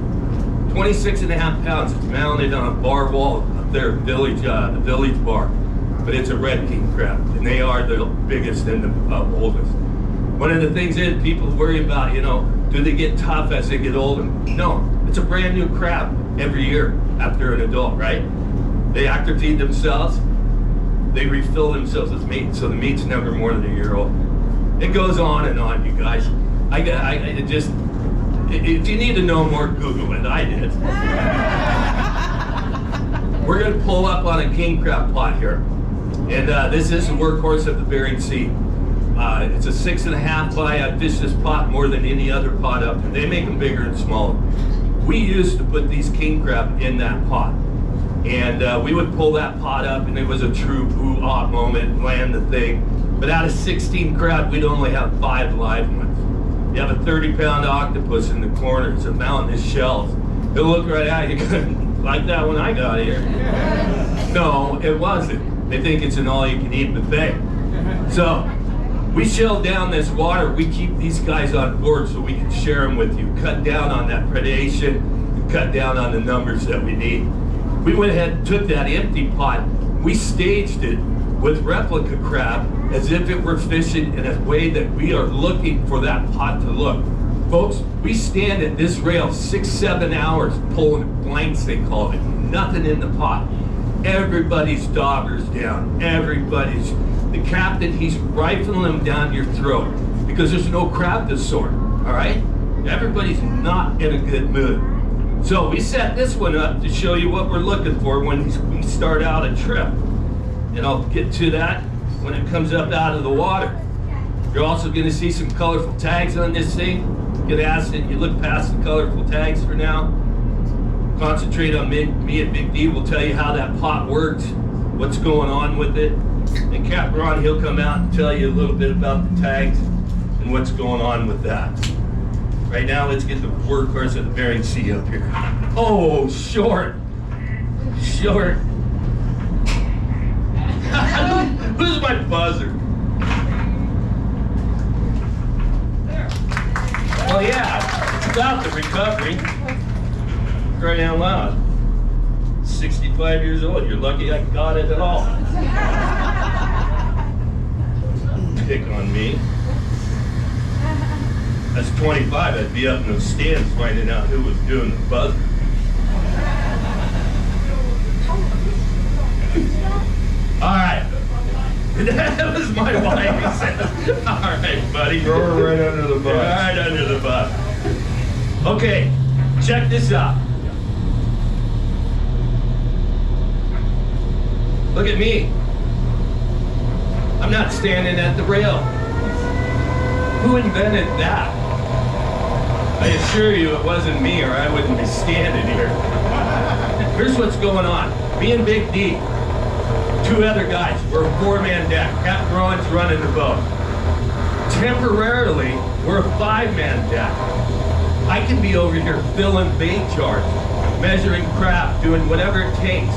26.5 pounds. It's mounted on a bar wall up there, the village bar. But it's a red king crab, and they are the biggest and the oldest. One of the things is people worry about, do they get tough as they get older? No, it's a brand new crab every year after an adult, right? They activate themselves, they refill themselves with meat, so the meat's never more than a year old. It goes on, you guys. If you need to know more, Google it. I did. We're going to pull up on a king crab pot here. And this is the workhorse of the Bering Sea. It's a 6.5 by, I fish this pot more than any other pot up there. They make them bigger and smaller. We used to put these king crab in that pot. And we would pull that pot up, and it was a true ooh-ah moment, land the thing. But out of 16 crab, we'd only have 5 live ones. You have a 30-pound octopus in the corner, it's a mountain of shells. He'll look right at you, like that when I got here. No, it wasn't. They think it's an all-you-can-eat buffet. So, we shell down this water. We keep these guys on board so we can share them with you. Cut down on that predation, and cut down on the numbers that we need. We went ahead and took that empty pot. We staged it with replica crab as if it were fishing in a way that we are looking for that pot to look. Folks, we stand at this rail 6-7 hours pulling blanks, they call it. Nothing in the pot. Everybody's daubers down. The captain, he's rifling them down your throat because there's no crab to sort, all right? Everybody's not in a good mood. So we set this one up to show you what we're looking for when we start out a trip. And I'll get to that when it comes up out of the water. You're also gonna see some colorful tags on this thing. Get asked it, you look past the colorful tags for now. Concentrate on me and Big D will tell you how that pot works, what's going on with it. And Cap Ron, he'll come out and tell you a little bit about the tags and what's going on with that. Right now, let's get the workhorse of the Bering Sea up here. Oh, short. Who's my buzzer? Well, yeah, it's about the recovery. Crying out loud. 65 years old, you're lucky I got it at all. Pick on me. That's 25, I'd be up in those stands finding out who was doing the buzzer. All right. That was my wife, he said. All right, buddy. Throw her right under the bus. Right under the bus. Okay, check this out. Look at me. I'm not standing at the rail. Who invented that? I assure you it wasn't me or I wouldn't be standing here. Here's what's going on. Me and Big D, 2 other guys, we're a 4-man deck. Captain Ron's running the boat. Temporarily, we're a 5-man deck. I can be over here filling bait jars, measuring crab, doing whatever it takes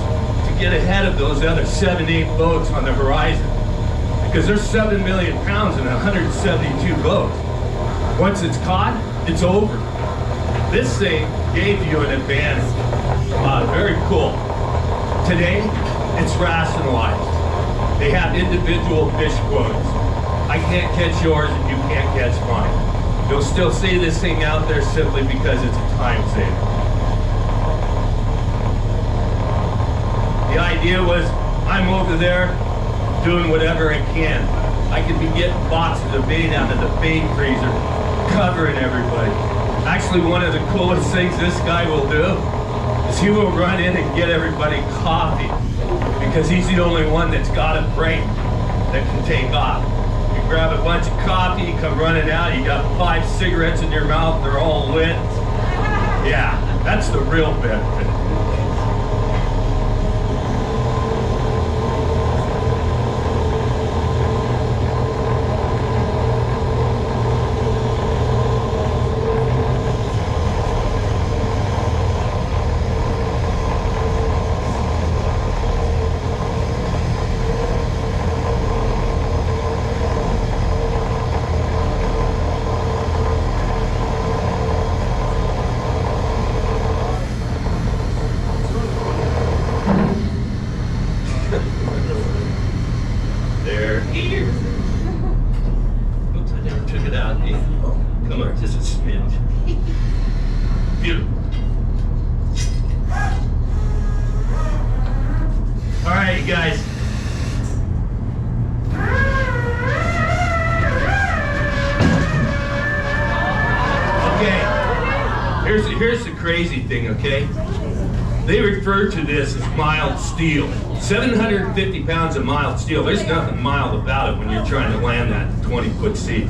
to get ahead of those other 7-8 boats on the horizon. Because there's 7 million pounds in 172 boats. Once it's caught, it's over. This thing gave you an advantage. Very cool. Today, it's rationalized. They have individual fish quotas. I can't catch yours and you can't catch mine. You'll still see this thing out there simply because it's a time saver. The idea was, I'm over there doing whatever I can. I could be getting boxes of bait out of the bait freezer, covering everybody. Actually, one of the coolest things this guy will do is he will run in and get everybody coffee because he's the only one that's got a break that can take off. You grab a bunch of coffee, you come running out, you got 5 cigarettes in your mouth, they're all lit. Yeah, that's the real benefit. Here's the crazy thing, okay? They refer to this as mild steel. 750 pounds of mild steel. There's nothing mild about it when you're trying to land that 20-foot sea.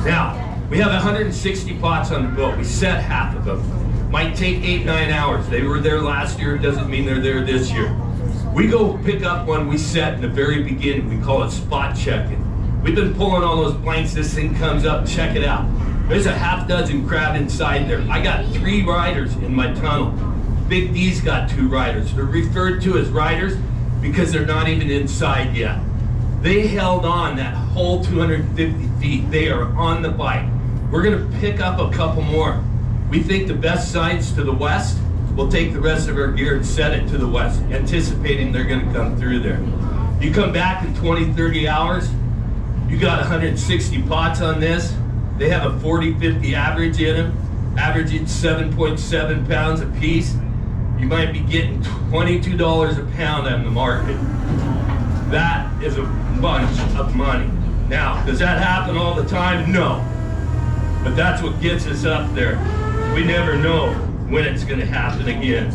Now, we have 160 pots on the boat. We set half of them. Might take 8-9 hours. They were there last year, it doesn't mean they're there this year. We go pick up one we set in the very beginning. We call it spot checking. We've been pulling all those blanks. This thing comes up, check it out. There's a half dozen crab inside there. I got 3 riders in my tunnel. Big D's got 2 riders. They're referred to as riders because they're not even inside yet. They held on that whole 250 feet. They are on the bite. We're gonna pick up a couple more. We think the best side's to the west. We'll take the rest of our gear and set it to the west, anticipating they're gonna come through there. You come back in 20, 30 hours, you got 160 pots on this. They have a 40-50 average in them, averaging 7.7 pounds a piece. You might be getting $22 a pound on the market. That is a bunch of money. Now, does that happen all the time? No. But that's what gets us up there. We never know when it's gonna happen again.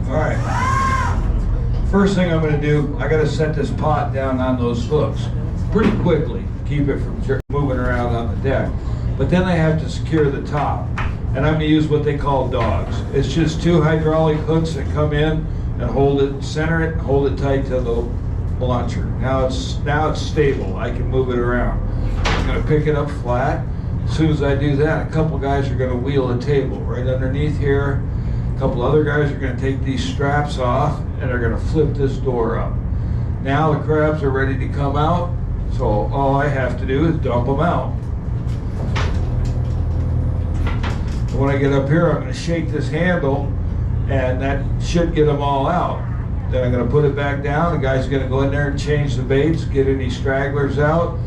All right. First thing I'm gonna do, I gotta set this pot down on those hooks pretty quickly, keep it from moving around on the deck. But then I have to secure the top, and I'm gonna use what they call dogs. It's just 2 hydraulic hooks that come in and hold it, center it, and hold it tight to the launcher. Now it's stable. I can move it around. I'm gonna pick it up flat. As soon as I do that, a couple guys are gonna wheel a table right underneath here. A couple other guys are gonna take these straps off and they're gonna flip this door up. Now the crabs are ready to come out, so all I have to do is dump them out. And when I get up here, I'm gonna shake this handle and that should get them all out. Then I'm gonna put it back down. The guy's gonna go in there and change the baits, get any stragglers out.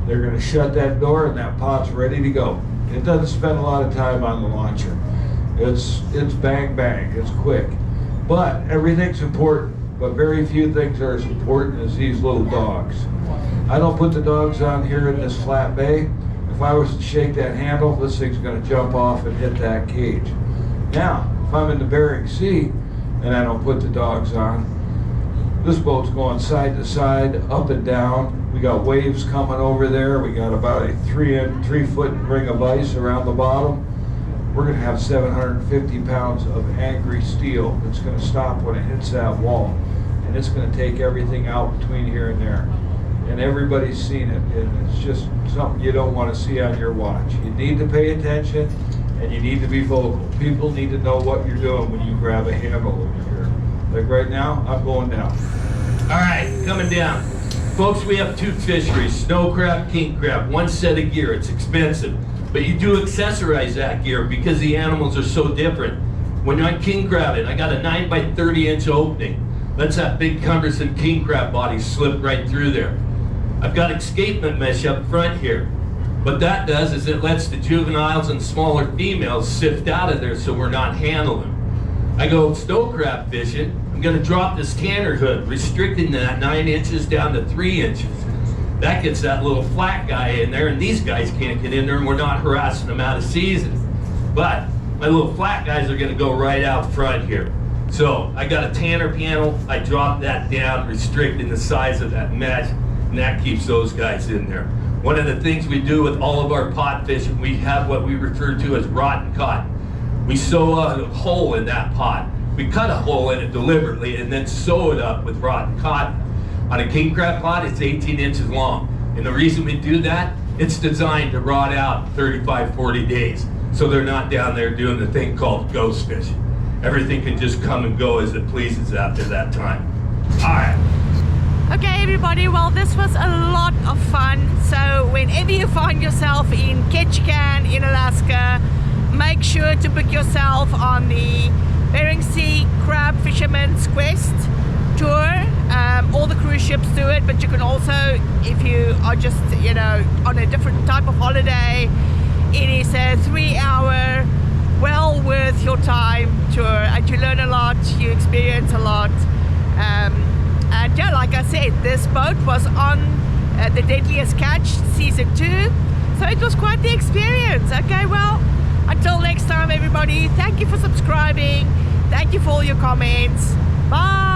They're gonna shut that door and that pot's ready to go. It doesn't spend a lot of time on the launcher. It's bang bang, it's quick. But everything's important, but very few things are as important as these little dogs. I don't put the dogs on here in this flat bay. If I was to shake that handle, this thing's gonna jump off and hit that cage. Now, if I'm in the Bering Sea and I don't put the dogs on, this boat's going side to side, up and down. We got waves coming over there. We got about a 3-foot ring of ice around the bottom. We're gonna have 750 pounds of angry steel that's gonna stop when it hits that wall. And it's gonna take everything out between here and there. And everybody's seen it. And it's just something you don't wanna see on your watch. You need to pay attention and you need to be vocal. People need to know what you're doing when you grab a handle over here. Like right now, I'm going down. All right, coming down. Folks, we have 2 fisheries, snow crab, king crab, 1 set of gear. It's expensive, but you do accessorize that gear because the animals are so different. When I'm king crabbing, I got a 9 by 30 inch opening. Lets that big cumbersome king crab body slip right through there. I've got escapement mesh up front here. What that does is it lets the juveniles and smaller females sift out of there so we're not handling them. I go snow crab fishing, I'm gonna drop this canner hood, restricting that 9 inches down to 3 inches. That gets that little flat guy in there, and these guys can't get in there, and we're not harassing them out of season. But my little flat guys are gonna go right out front here. So I got a tanner panel, I drop that down, restricting the size of that mesh, and that keeps those guys in there. One of the things we do with all of our pot fishing, we have what we refer to as rotten cotton. We sew a hole in that pot. We cut a hole in it deliberately and then sew it up with rotten cotton. On a king crab pot, it's 18 inches long. And the reason we do that, it's designed to rot out 35, 40 days. So they're not down there doing the thing called ghost fishing. Everything can just come and go as it pleases after that time. All right. Okay everybody, well this was a lot of fun. So whenever you find yourself in Ketchikan in Alaska, make sure to book yourself on the Bering Sea Crab Fisherman's Quest tour. All the cruise ships do it, but you can also, if you are just, you know, on a different type of holiday, it is a 3-hour, well worth your time tour, and you learn a lot, you experience a lot. And yeah, like I said, this boat was on the Deadliest Catch season 2, so it was quite the experience. Okay, well, until next time everybody, thank you for subscribing, thank you for all your comments, bye.